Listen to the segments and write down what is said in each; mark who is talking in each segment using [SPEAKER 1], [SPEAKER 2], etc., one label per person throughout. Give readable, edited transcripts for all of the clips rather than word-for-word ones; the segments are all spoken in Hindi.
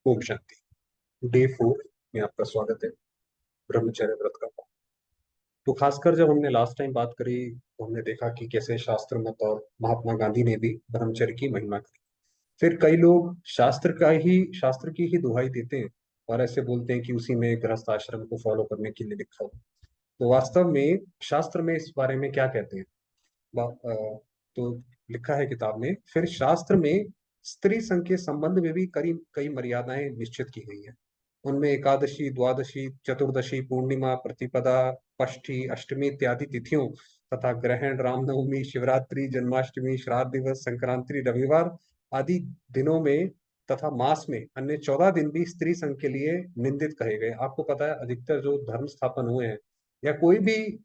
[SPEAKER 1] ओम शांति। डे 4 में आपका स्वागत है। ब्रह्मचर्य व्रत का पाठ। तो खासकर जब हमने लास्ट टाइम बात करी तो हमने देखा कि कैसे शास्त्र मत और महात्मा गांधी ने भी ब्रह्मचर्य की महिमा करी। फिर कई लोग शास्त्र की ही दुहाई देते हैं और ऐसे बोलते हैं कि उसी में गृहस्थ आश्रम को फॉलो करने के लिए लिखा हो। तो वास्तव में शास्त्र में इस बारे में क्या कहते हैं? तो लिखा है किताब में, फिर शास्त्र में स्त्री संघ के संबंध में भी कई कई मर्यादाएं निश्चित की गई हैं। उनमें एकादशी, द्वादशी, चतुर्दशी, पूर्णिमा, प्रतिपदा, षष्ठी, अष्टमी इत्यादि तिथियों तथा ग्रहण, रामनवमी, शिवरात्रि, जन्माष्टमी, श्राद्ध दिवस, संक्रांति, रविवार आदि दिनों में तथा मास में अन्य 14 दिन भी स्त्री संघ के लिए निंदित कहे गए। आपको पता है, अधिकतर जो धर्म स्थापन हुए हैं या कोई भी,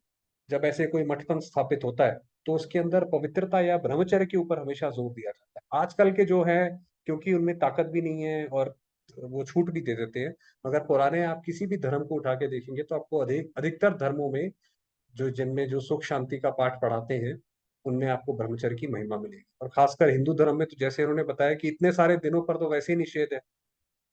[SPEAKER 1] जब ऐसे कोई मठपंथ स्थापित होता है तो उसके अंदर पवित्रता या ब्रह्मचर्य के ऊपर हमेशा जोर दिया जाता है। आजकल के जो है, क्योंकि उनमें ताकत भी नहीं है और वो छूट भी दे देते हैं, मगर पुराने आप किसी भी धर्म को उठा के देखेंगे तो आपको अधिकतर धर्मों में जो जिनमें जो सुख शांति का पाठ पढ़ाते हैं उनमें आपको ब्रह्मचर्य की महिमा मिलेगी। और खासकर हिंदू धर्म में तो जैसे उन्होंने बताया कि इतने सारे दिनों पर तो वैसे ही निषेध है।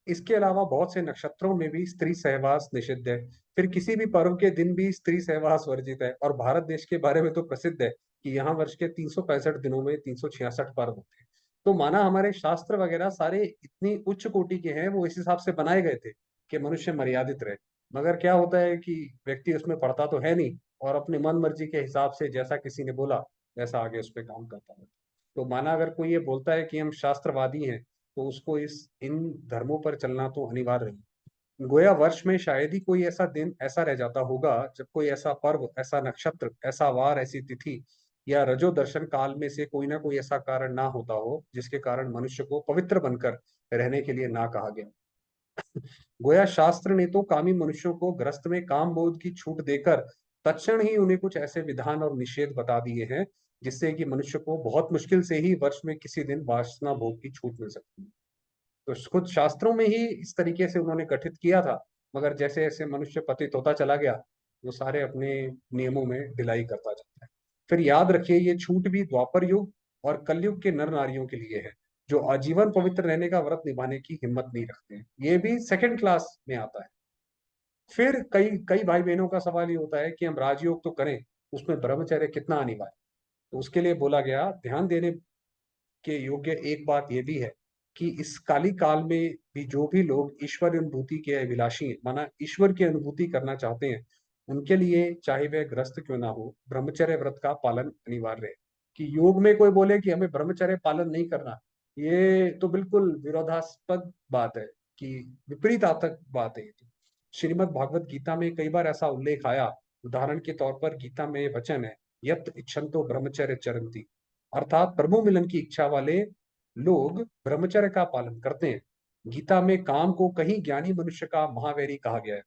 [SPEAKER 1] इसके अलावा बहुत से नक्षत्रों में भी स्त्री सहवास निषिद्ध है। फिर किसी भी पर्व के दिन भी स्त्री सहवास वर्जित है। और भारत देश के बारे में तो प्रसिद्ध है कि यहाँ वर्ष के 365 दिनों में 366 पर्व होते हैं। तो माना हमारे शास्त्र वगैरह सारे इतनी उच्च कोटि के हैं, वो इस हिसाब से बनाए गए थे कि मनुष्य मर्यादित रहे। मगर क्या होता है कि व्यक्ति उसमें पढ़ता तो है नहीं और अपने मन मर्जी के हिसाब से जैसा किसी ने बोला वैसा आगे उस पर काम करता है। तो माना अगर कोई ये बोलता है कि हम शास्त्रवादी हैं तो उसको इस इन धर्मों पर चलना तो अनिवार्य है। गोया वर्ष में शायद ही कोई ऐसा दिन ऐसा रह जाता होगा जब कोई ऐसा पर्व, ऐसा नक्षत्र, ऐसा वार, ऐसी तिथि या रजो दर्शन काल में से कोई ना कोई ऐसा कारण ना होता हो जिसके कारण मनुष्य को पवित्र बनकर रहने के लिए ना कहा गया। गोया शास्त्र ने तो कामी मनुष्यों को ग्रस्त में काम बोध की छूट देकर तत्क्षण ही उन्हें कुछ ऐसे विधान और निषेध बता दिए हैं जिससे कि मनुष्य को बहुत मुश्किल से ही वर्ष में किसी दिन वासना भोग की छूट मिल सकती है। तो खुद शास्त्रों में ही इस तरीके से उन्होंने गठित किया था। मगर जैसे जैसे मनुष्य पतित होता चला गया वो सारे अपने नियमों में ढिलाई करता जाता है। फिर याद रखिए, ये छूट भी द्वापर युग और कलयुग के नर नारियों के लिए है जो आजीवन पवित्र रहने का व्रत निभाने की हिम्मत नहीं रखते हैं। ये भी सेकंड क्लास में आता है। फिर कई कई भाई बहनों का सवाल ये होता है कि हम राजयोग तो करें, उसमें ब्रह्मचर्य कितना अनिवार्य है? तो उसके लिए बोला गया, ध्यान देने के योग्य एक बात यह भी है कि इस काली काल में भी जो भी लोग ईश्वर अनुभूति के अभिलाषी हैं, माना ईश्वर की अनुभूति करना चाहते हैं, उनके लिए चाहे वह ग्रस्त क्यों ना हो, ब्रह्मचर्य व्रत का पालन अनिवार्य है। कि योग में कोई बोले कि हमें ब्रह्मचर्य पालन नहीं करना, ये तो बिल्कुल विरोधास्पद बात है, कि विपरीतार्थक बात है ये तो। श्रीमद् भागवत गीता में कई बार ऐसा उल्लेख आया। उदाहरण के तौर पर गीता में वचन है, यत् इच्छन्तो ब्रह्मचर्य चरंती, अर्थात प्रभु मिलन की इच्छा वाले लोग ब्रह्मचर्य का पालन करते हैं। गीता में काम को कहीं ज्ञानी मनुष्य का महावैरी कहा गया है,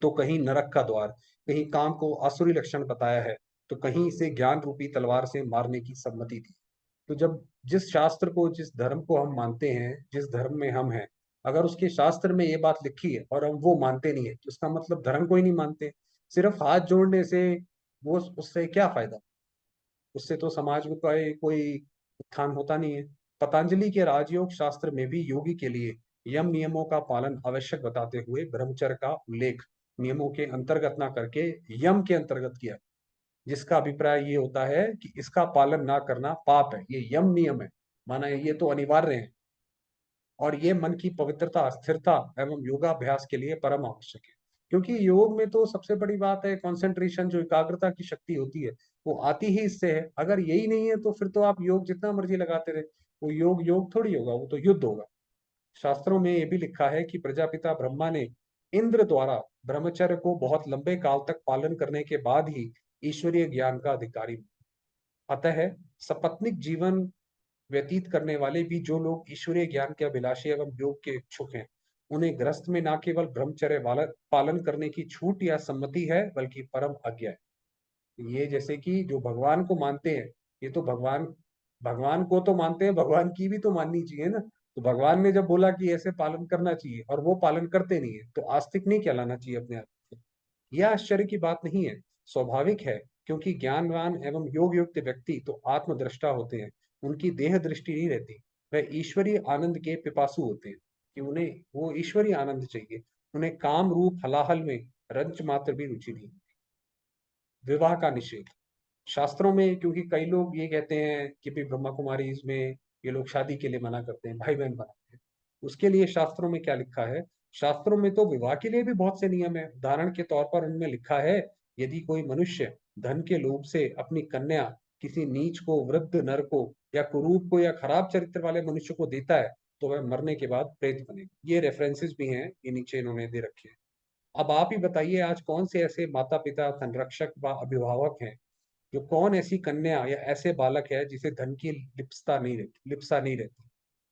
[SPEAKER 1] तो कहीं नरक का द्वार, कहीं काम को आसुरी लक्षण बताया है, तो कहीं इसे ज्ञान रूपी तलवार से मारने की सम्मति दी। तो जब जिस शास्त्र को, जिस धर्म को हम मानते हैं, जिस धर्म में हम हैं, अगर उसके शास्त्र में ये बात लिखी है और हम वो मानते नहीं है तो इसका मतलब धर्म को ही नहीं मानते। सिर्फ हाथ जोड़ने से वो उससे क्या फायदा? उससे तो समाज में कोई उत्थान होता नहीं है। पतंजलि के राजयोग शास्त्र में भी योगी के लिए यम नियमों का पालन आवश्यक बताते हुए ब्रह्मचर्य का उल्लेख नियमों के अंतर्गत ना करके यम के अंतर्गत किया, जिसका अभिप्राय ये होता है कि इसका पालन ना करना पाप है, ये यम नियम है, माना ये तो अनिवार्य है। और ये मन की पवित्रता, स्थिरता एवं योगाभ्यास के लिए परम आवश्यक है। क्योंकि योग में तो सबसे बड़ी बात है कंसंट्रेशन, जो एकाग्रता की शक्ति होती है वो आती ही इससे है। अगर यही नहीं है तो फिर तो आप योग जितना मर्जी लगाते रहे, वो योग योग थोड़ी होगा, वो तो युद्ध होगा। शास्त्रों में ये भी लिखा है कि प्रजापिता ब्रह्मा ने इंद्र द्वारा ब्रह्मचर्य को बहुत लंबे काल तक पालन करने के बाद ही ईश्वरीय ज्ञान का अधिकारी बना। अतः सपत्निक जीवन व्यतीत करने वाले भी जो लोग ईश्वरीय ज्ञान के अभिलाषी एवं योग के इच्छुक हैं, उन्हें ग्रस्त में न केवल ब्रह्मचर्य पालन करने की छूट या सम्मति है बल्कि परम आज्ञा है। ये जैसे कि जो भगवान को मानते हैं, ये तो भगवान भगवान को तो मानते हैं, भगवान की भी तो माननी चाहिए ना। तो भगवान ने जब बोला कि ऐसे पालन करना चाहिए और वो पालन करते नहीं है तो आस्तिक नहीं कहलाना चाहिए अपने आप को। यह आश्चर्य की बात नहीं है, स्वाभाविक है। क्योंकि ज्ञानवान एवं योग युक्त व्यक्ति तो आत्मदृष्टा होते हैं, उनकी देह दृष्टि नहीं रहती, वह ईश्वरीय आनंद के पिपासु होते हैं। कि उन्हें वो ईश्वरीय आनंद चाहिए, उन्हें काम रूप हलाहल में रंच मात्र भी रुचि नहीं। विवाह का निषेध शास्त्रों में, क्योंकि कई लोग ये कहते हैं कि भाई ब्रह्मा कुमारी इसमें ये लोग शादी के लिए मना करते हैं, भाई बहन बनाते हैं, उसके लिए शास्त्रों में क्या लिखा है? शास्त्रों में तो विवाह के लिए भी बहुत से नियम है। उदाहरण के तौर पर उनमें लिखा है, यदि कोई मनुष्य धन के लोभ से अपनी कन्या किसी नीच को, वृद्ध नर को, या कुरूप को, या खराब चरित्र वाले मनुष्य को देता है, तो वह मरने के बाद प्रेत बनेगा। ये रेफरेंसेस भी हैं, ये नीचे इन्होंने दे रखे हैं। अब आप ही बताइए, आज कौन से ऐसे माता पिता, संरक्षक व अभिभावक हैं, जो कौन ऐसी कन्या या ऐसे बालक है जिसे धन की लिप्सा नहीं रहती।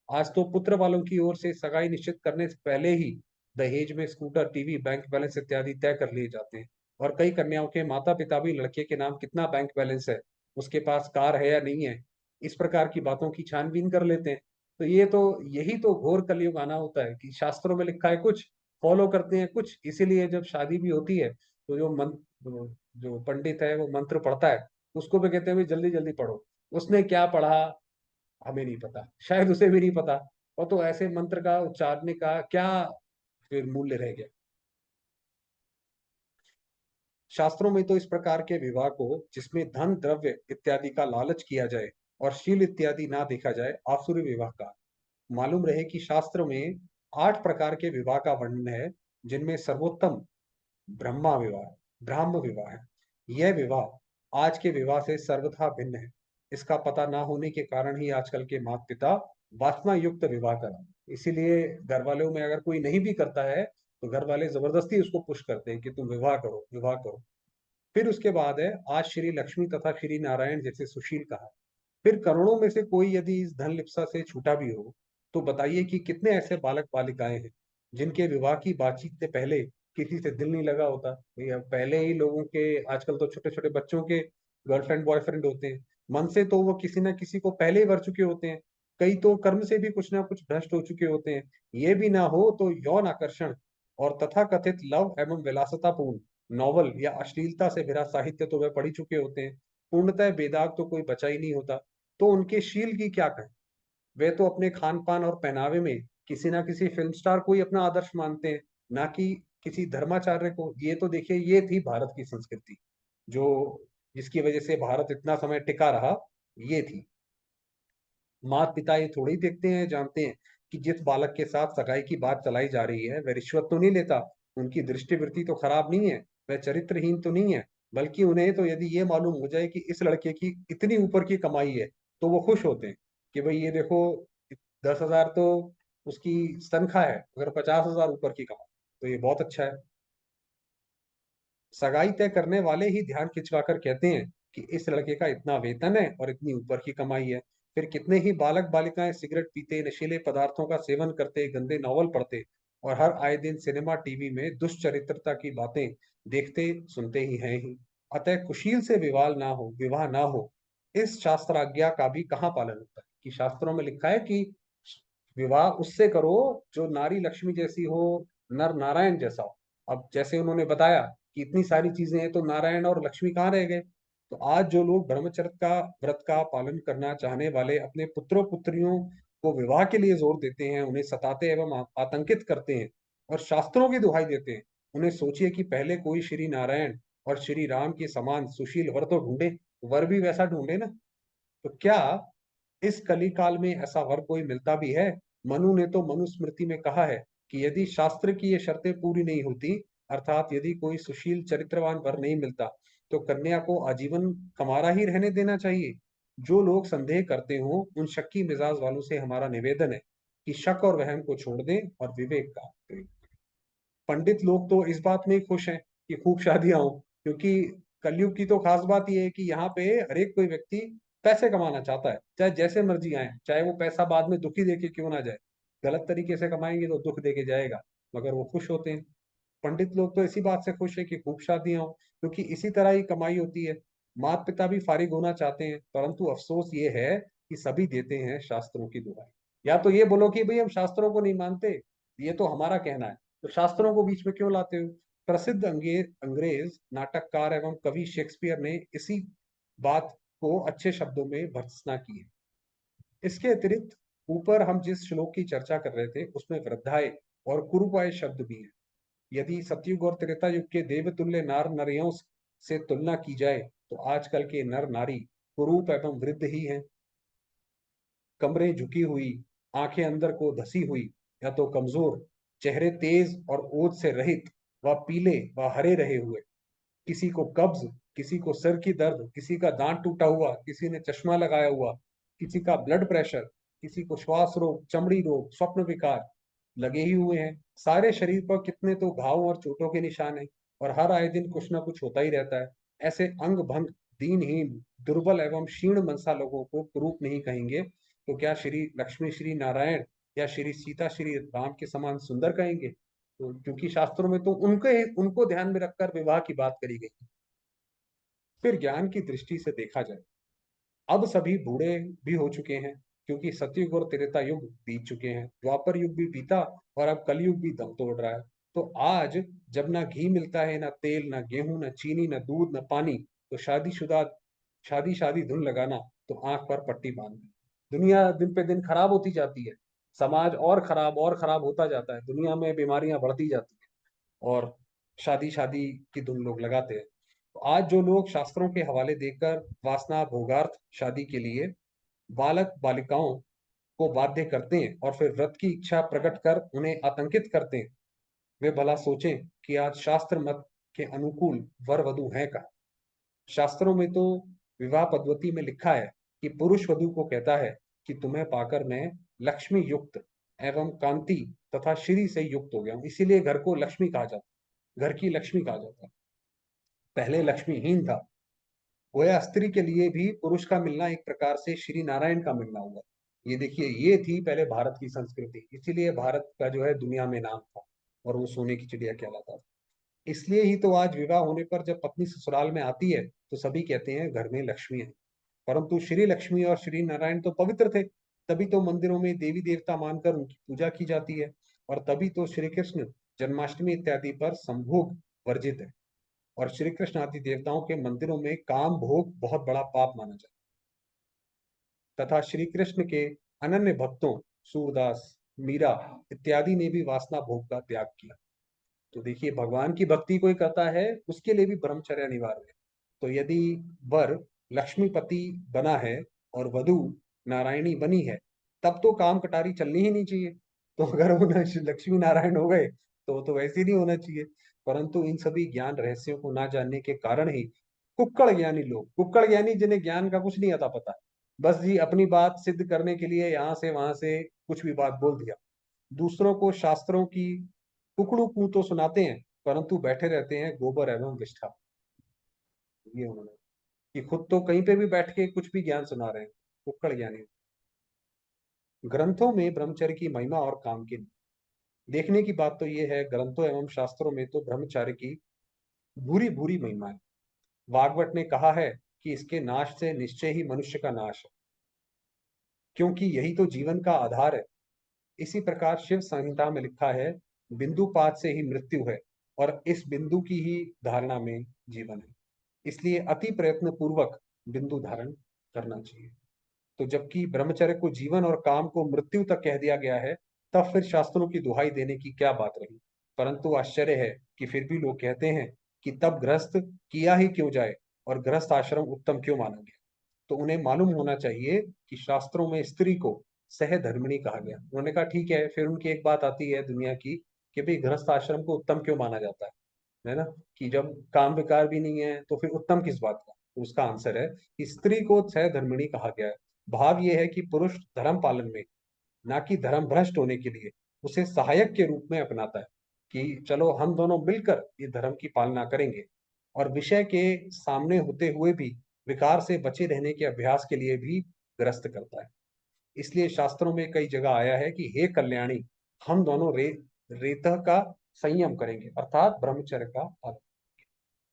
[SPEAKER 1] आज तो पुत्र वालों की ओर से सगाई निश्चित करने से पहले ही दहेज में स्कूटर, टीवी, बैंक बैलेंस इत्यादि तय कर लिए जाते हैं। और कई कन्याओं के माता पिता भी लड़के के नाम कितना बैंक बैलेंस है, उसके पास कार है या नहीं है, इस प्रकार की बातों की छानबीन कर लेते हैं। तो ये तो, यही तो घोर कलयुग आना होता है कि शास्त्रों में लिखा है कुछ, फॉलो करते हैं कुछ। इसीलिए जब शादी भी होती है तो जो पंडित है वो मंत्र पढ़ता है, उसको भी कहते हैं भाई जल्दी जल्दी पढ़ो। उसने क्या पढ़ा हमें नहीं पता, शायद उसे भी नहीं पता। और तो ऐसे मंत्र का उच्चारने का क्या फिर मूल्य रह गया? शास्त्रों में तो इस प्रकार के विवाह को, जिसमें धन, द्रव्य इत्यादि का लालच किया जाए और शील इत्यादि ना देखा जाए, आसुरी विवाह का। मालूम रहे कि शास्त्र में 8 प्रकार के विवाह का वर्णन है, जिनमें सर्वोत्तम ब्रह्मा विवाह है, ब्राह्म विवाह है। यह विवाह आज के विवाह से सर्वथा भिन्न है। इसका पता ना होने के कारण ही आजकल के माता पिता वासना युक्त विवाह करा। इसीलिए घर वालों में अगर कोई नहीं भी करता है, तो घर वाले जबरदस्ती उसको पुश करते हैं कि तुम विवाह करो, विवाह करो। फिर उसके बाद है, आज श्री लक्ष्मी तथा श्री नारायण जैसे सुशील कहा। फिर करोड़ों में से कोई यदि इस धन लिप्सा से छूटा भी हो, तो बताइए कि कितने ऐसे बालक बालिकाएं हैं जिनके विवाह की बातचीत से पहले किसी से दिल नहीं लगा होता। या पहले ही लोगों के, आजकल तो छोटे छोटे बच्चों के गर्लफ्रेंड बॉयफ्रेंड होते हैं, मन से तो वो किसी ना किसी को पहले ही वर चुके होते हैं। कई तो कर्म से भी कुछ ना कुछ भ्रष्ट हो चुके होते हैं। ये भी ना हो तो यौन आकर्षण और तथाकथित लव एवं विलासितापूर्ण नॉवल या अश्लीलता से भरा साहित्य तो वे पढ़ ही चुके होते हैं। पूर्णतः बेदाग तो कोई बचा ही नहीं होता। तो उनके शील की क्या कहें? वे तो अपने खान पान और पहनावे में किसी ना किसी फिल्म स्टार को ही अपना आदर्श मानते हैं, ना कि किसी धर्माचार्य को। ये तो देखिए, ये थी भारत की संस्कृति, जो जिसकी वजह से भारत इतना समय टिका रहा, ये थी। माता पिता ये थोड़ी देखते हैं, जानते हैं कि जिस बालक के साथ सगाई की बात चलाई जा रही है वह रिश्वत तो नहीं लेता, उनकी दृष्टिवृत्ति तो खराब नहीं है, वह चरित्रहीन तो नहीं है। बल्कि उन्हें तो यदि ये मालूम हो जाए कि इस लड़के की इतनी ऊपर की कमाई है, तो वो खुश होते हैं कि भाई ये देखो, 10,000 तो उसकी तनख्वाह है, अगर 50,000 ऊपर की कमाई तो ये बहुत अच्छा है। सगाई तय करने वाले ही ध्यान खिंचवाकर कहते हैं कि इस लड़के का इतना वेतन है और इतनी ऊपर की कमाई है। फिर कितने ही बालक बालिकाएं सिगरेट पीते, नशीले पदार्थों का सेवन करते, गंदे नॉवल पढ़ते और हर आए दिन सिनेमा टीवी में दुष्चरित्रता की बातें देखते सुनते ही हैं ही। अतः कुशील से विवाह ना हो, इस शास्त्राज्ञा का भी कहाँ पालन होता है? कि शास्त्रों में लिखा है कि विवाह उससे करो जो नारी लक्ष्मी जैसी हो, नर नारायण जैसा हो। अब जैसे उन्होंने बताया कि इतनी सारी चीजें हैं, तो नारायण और लक्ष्मी कहाँ रह गए? तो आज जो लोग ब्रह्मचर्य का व्रत का पालन करना चाहने वाले अपने पुत्रों पुत्रियों को विवाह के लिए जोर देते हैं, उन्हें सताते एवं आतंकित करते हैं और शास्त्रों की दुहाई देते हैं, उन्हें सोचिए कि पहले कोई श्री नारायण और श्री राम के समान सुशील वर तो ढूंढे, वर भी वैसा ढूंढे ना। तो क्या इस कली काल में ऐसा वर कोई मिलता भी है? मनु ने तो मनुस्मृति में कहा है कि यदि शास्त्र की ये शर्तें पूरी नहीं होती, अर्थात यदि कोई सुशील चरित्रवान वर नहीं मिलता, तो कन्या को आजीवन कमारा ही रहने देना चाहिए। जो लोग संदेह करते हो, उन शक्की मिजाज वालों से हमारा निवेदन है कि शक और वहम को छोड़ दें और विवेक का प्रयोग। पंडित लोग तो इस बात में ही खुश हैं कि खूब शादियां हो, क्योंकि कलयुग की तो खास बात यह है कि यहाँ पे हर एक कोई व्यक्ति पैसे कमाना चाहता है, चाहे जैसे मर्जी आए, चाहे वो पैसा बाद में दुखी देके क्यों ना जाए। गलत तरीके से कमाएंगे तो दुख देके जाएगा, मगर वो खुश होते हैं। पंडित लोग तो इसी बात से खुश है कि खूब शादियां हो, क्योंकि इसी तरह ही कमाई होती है। माता पिता भी फारिग होना चाहते हैं, परंतु अफसोस ये है कि सभी देते हैं शास्त्रों की दुहाई। या तो ये बोलो कि भाई हम शास्त्रों को नहीं मानते, ये तो हमारा कहना है, तो शास्त्रों को बीच में क्यों लाते हो? प्रसिद्ध अंग्रेज नाटककार एवं कवि शेक्सपियर ने इसी बात को अच्छे शब्दों में भर्त्सना की है। इसके अतिरिक्त ऊपर हम जिस श्लोक की चर्चा कर रहे थे उसमें वृद्धाए और कुरूपाय शब्द भी है। यदि सतयुग और त्रेता युग के देवतुल्य नार नारियों से तुलना की जाए तो आजकल के नर नारी कुरूप एवं वृद्ध ही हैं। कमरें झुकी हुई, आंखें अंदर को धसी हुई, या तो कमजोर, चेहरे तेज और ओज से रहित व पीले व हरे रहे हुए, किसी को कब्ज, किसी को सिर की दर्द, किसी का दांत टूटा हुआ, किसी ने चश्मा लगाया हुआ, किसी का ब्लड प्रेशर, किसी को श्वास रोग, चमड़ी रोग, स्वप्न विकार लगे ही हुए हैं। सारे शरीर पर कितने तो घाव और चोटों के निशान हैं और हर आए दिन कुछ ना कुछ होता ही रहता है। ऐसे अंग भंग, दीनहीन, दुर्बल एवं क्षीण मनसा लोगों को कुरूप नहीं कहेंगे तो क्या श्री लक्ष्मी श्री नारायण या श्री सीता श्री राम के समान सुंदर कहेंगे? तो क्योंकि शास्त्रों में तो उनके उनको ध्यान में रखकर विवाह की बात करी गई। फिर ज्ञान की दृष्टि से देखा जाए, अब सभी बूढ़े भी हो चुके हैं, क्योंकि सतयुग और त्रेता युग बीत चुके हैं, द्वापर युग भी बीता और अब कलयुग भी दम तोड़ रहा है। तो आज जब ना घी मिलता है, ना तेल, ना गेहूं, ना चीनी, ना दूध, ना पानी, तो शादीशुदा शादी शादी धुन लगाना तो आंख पर पट्टी बांधना। दुनिया दिन पे दिन खराब होती जाती है, समाज और खराब होता जाता है, दुनिया में बीमारियां बढ़ती जाती हैं और शादी शादी की धुन लोग लगाते हैं। तो आज जो लोग शास्त्रों के हवाले देकर वासना भोगार्थ शादी के लिए बालक बालिकाओं को बाध्य करते हैं और फिर व्रत की इच्छा प्रकट कर उन्हें आतंकित करते हैं, वे भला सोचें कि आज शास्त्र मत के अनुकूल वर वधु हैं का। शास्त्रों में तो विवाह पद्धति में लिखा है कि पुरुष वधु को कहता है कि तुम्हें पाकर मैं लक्ष्मी युक्त एवं कांति तथा श्री से युक्त हो गया हूं, इसीलिए घर को लक्ष्मी कहा जाता, घर की लक्ष्मी कहा जाता। पहले लक्ष्मीहीन था, गोया स्त्री के लिए भी पुरुष का मिलना एक प्रकार से श्री नारायण का मिलना हुआ। ये देखिए, ये थी पहले भारत की संस्कृति, इसीलिए भारत का जो है दुनिया में नाम था और वो सोने की चिड़िया कहलाता था। इसलिए ही तो आज विवाह होने पर जब पत्नी ससुराल में आती है तो सभी कहते हैं घर में लक्ष्मी है। परंतु श्री लक्ष्मी और श्री नारायण तो पवित्र थे, तभी तो मंदिरों में देवी देवता मानकर उनकी पूजा की जाती है और तभी तो श्री कृष्ण जन्माष्टमी इत्यादि पर संभोग वर्जित है और श्री कृष्ण आदि देवताओं के मंदिरों में काम भोग बहुत बड़ा पाप माना जाता है। तथा श्री कृष्ण के अनन्य भक्तों सूरदास, मीरा इत्यादि ने भी वासना भोग का त्याग किया। तो देखिए, भगवान की भक्ति कोई करता है उसके लिए भी ब्रह्मचर्य अनिवार्य है। तो यदि वर लक्ष्मीपति बना है और वधु नारायणी बनी है, तब तो काम कटारी चलनी ही नहीं चाहिए। तो अगर वो लक्ष्मी नारायण हो गए तो वो तो वैसे ही नहीं होना चाहिए। परंतु इन सभी ज्ञान रहस्यों को ना जानने के कारण ही कुक्कड़ ज्ञानी लोग, कुक्कड़ ज्ञानी जिन्हें ज्ञान का कुछ नहीं आता पता, बस जी अपनी बात सिद्ध करने के लिए यहाँ से वहां से कुछ भी बात बोल दिया, दूसरों को शास्त्रों की कुकड़ू कू तो सुनाते हैं परंतु बैठे रहते हैं गोबर एवं विष्ठा। ये उन्होंने कि खुद तो कहीं पे भी बैठ के कुछ भी ज्ञान सुना रहे हैं, कुक्कड़ ज्ञानी। ग्रंथों में ब्रह्मचर्य की महिमा और काम की देखने की बात तो ये है, ग्रंथों एवं शास्त्रों में तो ब्रह्मचार्य की भूरी भूरी महिमा है। वाग्भट ने कहा है कि इसके नाश से निश्चय ही मनुष्य का नाश है, क्योंकि यही तो जीवन का आधार है। इसी प्रकार शिव संहिता में लिखा है, बिंदुपात से ही मृत्यु है और इस बिंदु की ही धारणा में जीवन है, इसलिए अति प्रयत्न पूर्वक बिंदु धारण करना चाहिए। तो जबकि ब्रह्मचर्य को जीवन और काम को मृत्यु तक कह दिया गया है, तब फिर शास्त्रों की दुहाई देने की क्या बात रही। परंतु आश्चर्य है कि फिर भी लोग कहते हैं कि तब गृहस्थ किया ही क्यों जाए और गृहस्थ आश्रम उत्तम क्यों माना गया। तो उन्हें मालूम होना चाहिए कि शास्त्रों में स्त्री को सहधर्मिणी कहा गया। उन्होंने कहा ठीक है, फिर उनकी एक बात आती है दुनिया की कि भाई गृहस्थ आश्रम को उत्तम क्यों माना जाता है ना, कि जब काम विकार भी नहीं है तो फिर उत्तम किस बात का। तो उसका आंसर है कि स्त्री को सहधर्मिणी कहा गया है। भाव यह है कि पुरुष धर्म पालन में, ना कि धर्म भ्रष्ट होने के लिए, उसे सहायक के रूप में अपनाता है कि चलो हम दोनों मिलकर ये धर्म की पालना करेंगे, और विषय के सामने होते हुए भी विकार से बचे रहने के अभ्यास के लिए भी ग्रस्त करता है। इसलिए शास्त्रों में कई जगह आया है कि हे कल्याणी, हम दोनों रेतः का संयम करेंगे, अर्थात ब्रह्मचर्य का पालन।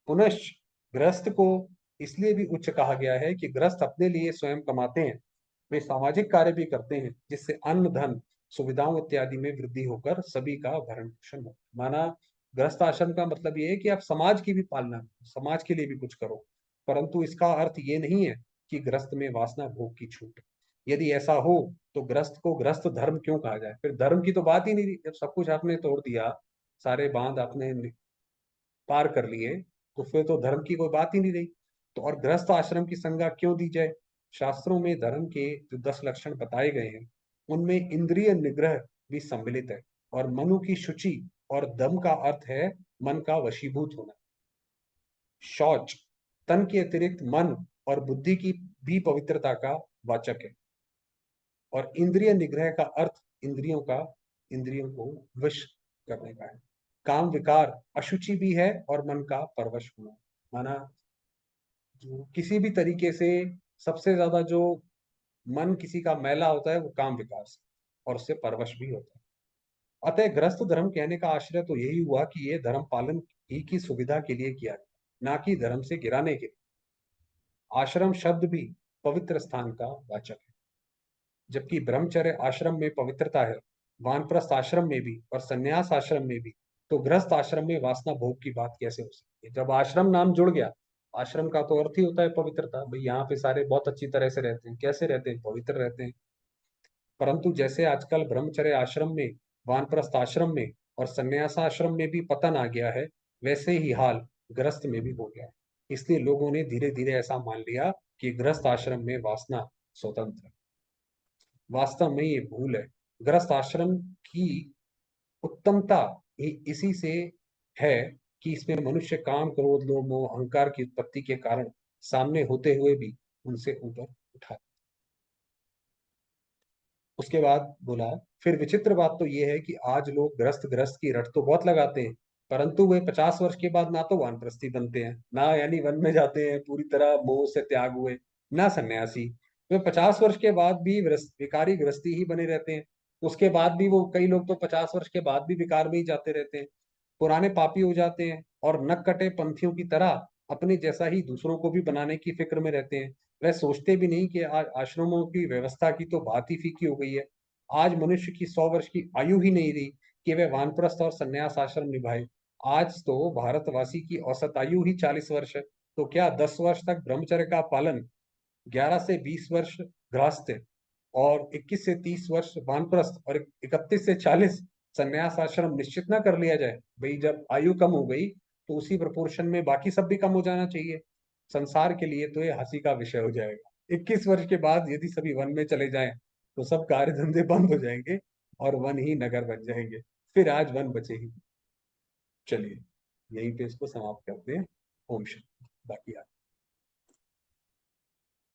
[SPEAKER 1] पुनश्च गृहस्थ को इसलिए भी उच्च कहा गया है कि गृहस्थ अपने लिए स्वयं कमाते हैं, वे सामाजिक कार्य भी करते हैं जिससे अन्न धन सुविधाओं इत्यादि में वृद्धि होकर सभी का भरण पोषण हो। माना गृहस्थ आश्रम का मतलब ये है कि आप समाज की भी पालना, समाज के लिए भी कुछ करो, परंतु इसका अर्थ ये नहीं है कि गृहस्थ में वासना भोग की छूट। यदि ऐसा हो तो ग्रस्त को ग्रस्त धर्म क्यों कहा जाए? फिर धर्म की तो बात ही नहीं रही, जब सब कुछ आपने तोड़ दिया, सारे बांध आपने पार कर लिए, तो फिर तो धर्म की कोई बात ही नहीं रही। तो और गृहस्थ आश्रम की संज्ञा क्यों दी जाए? शास्त्रों में धर्म के जो 10 लक्षण बताए गए हैं, उनमें इंद्रिय निग्रह भी सम्मिलित है। और मनु की शुचि और दम का अर्थ है मन का वशीभूत होना। शौच तन के अतिरिक्त मन और बुद्धि की भी पवित्रता का वाचक है। और इंद्रिय निग्रह का अर्थ इंद्रियों को वश करने का है। काम विकार अशुचि भी है और मन का परवश होना। माना जो किसी भी तरीके से सबसे ज्यादा जो मन किसी का मैला होता है वो काम विकार से, और उससे परवश भी होता है। अतः गृहस्थ धर्म कहने का आश्रय तो यही हुआ कि ये धर्म पालन ही की सुविधा के लिए किया गया, ना कि धर्म से गिराने के लिए। आश्रम शब्द भी पवित्र स्थान का वाचक है। जबकि ब्रह्मचर्य आश्रम में पवित्रता है, वानप्रस्थ आश्रम में भी और संन्यास आश्रम में भी, तो गृहस्थ आश्रम में वासना भोग की बात कैसे हो सकती है? जब आश्रम नाम जुड़ गया, आश्रम का तो अर्थ ही होता है पवित्रता। भाई यहाँ पे सारे बहुत अच्छी तरह से रहते हैं, कैसे रहते हैं? पवित्र रहते हैं। परंतु जैसे आजकल ब्रह्मचर्य आश्रम में, वानप्रस्थ आश्रम में और संन्यास आश्रम में भी पतन आ गया है, वैसे ही हाल गृहस्थ में भी हो गया है। इसलिए लोगों ने धीरे धीरे ऐसा मान लिया कि गृहस्थ आश्रम में वासना स्वतंत्र है। वास्तव में ये भूल है। गृहस्थ आश्रम की उत्तमता इसी से है कि इसमें मनुष्य काम, क्रोध, लोभ, मोह, अहंकार की उत्पत्ति के कारण सामने होते हुए भी उनसे ऊपर उठा। उसके बाद बोला, फिर विचित्र बात तो ये है कि आज लोग गृहस्थ गृहस्थ की रट तो बहुत लगाते हैं, परंतु वे 50 वर्ष के बाद ना तो वानप्रस्थी बनते हैं, ना यानी वन में जाते हैं पूरी तरह मोह से त्याग हुए, ना सन्यासी। वे 50 वर्ष के बाद भी विकारी गृहस्थी ही बने रहते हैं। उसके बाद भी वो कई लोग तो 50 वर्ष के बाद भी विकार में ही जाते रहते हैं, पुराने पापी हो जाते हैं और नक कटे पंथियों की तरह अपने जैसा ही दूसरों को भी बनाने की फिक्र में रहते हैं। वह सोचते भी नहीं कि आज आश्रमों की व्यवस्था की तो बात ही फीकी हो गई है। आज मनुष्य की 100 वर्ष की आयु ही नहीं रही कि वह वानप्रस्थ और संन्यास आश्रम निभाए। आज तो भारतवासी की औसत आयु ही 40 वर्ष है। तो क्या 10 वर्ष तक ब्रह्मचर्य का पालन, 11 से 20 वर्ष गृहस्थ और 21 से 30 वर्ष वानप्रस्थ और 31 से 40 संन्यास आश्रम निश्चित ना कर लिया जाए? भाई जब आयु कम हो गई तो उसी प्रोपोर्शन में बाकी सब भी कम हो जाना चाहिए। संसार के लिए तो ये हंसी का विषय हो जाएगा। 21 वर्ष के बाद यदि सभी वन में चले जाएं तो सब कार्य धंधे बंद हो जाएंगे और वन ही नगर बन जाएंगे। फिर आज वन बचे ही। चलिए यहीं पे इसको समाप्त करते हैं। ओम शांति। बाकी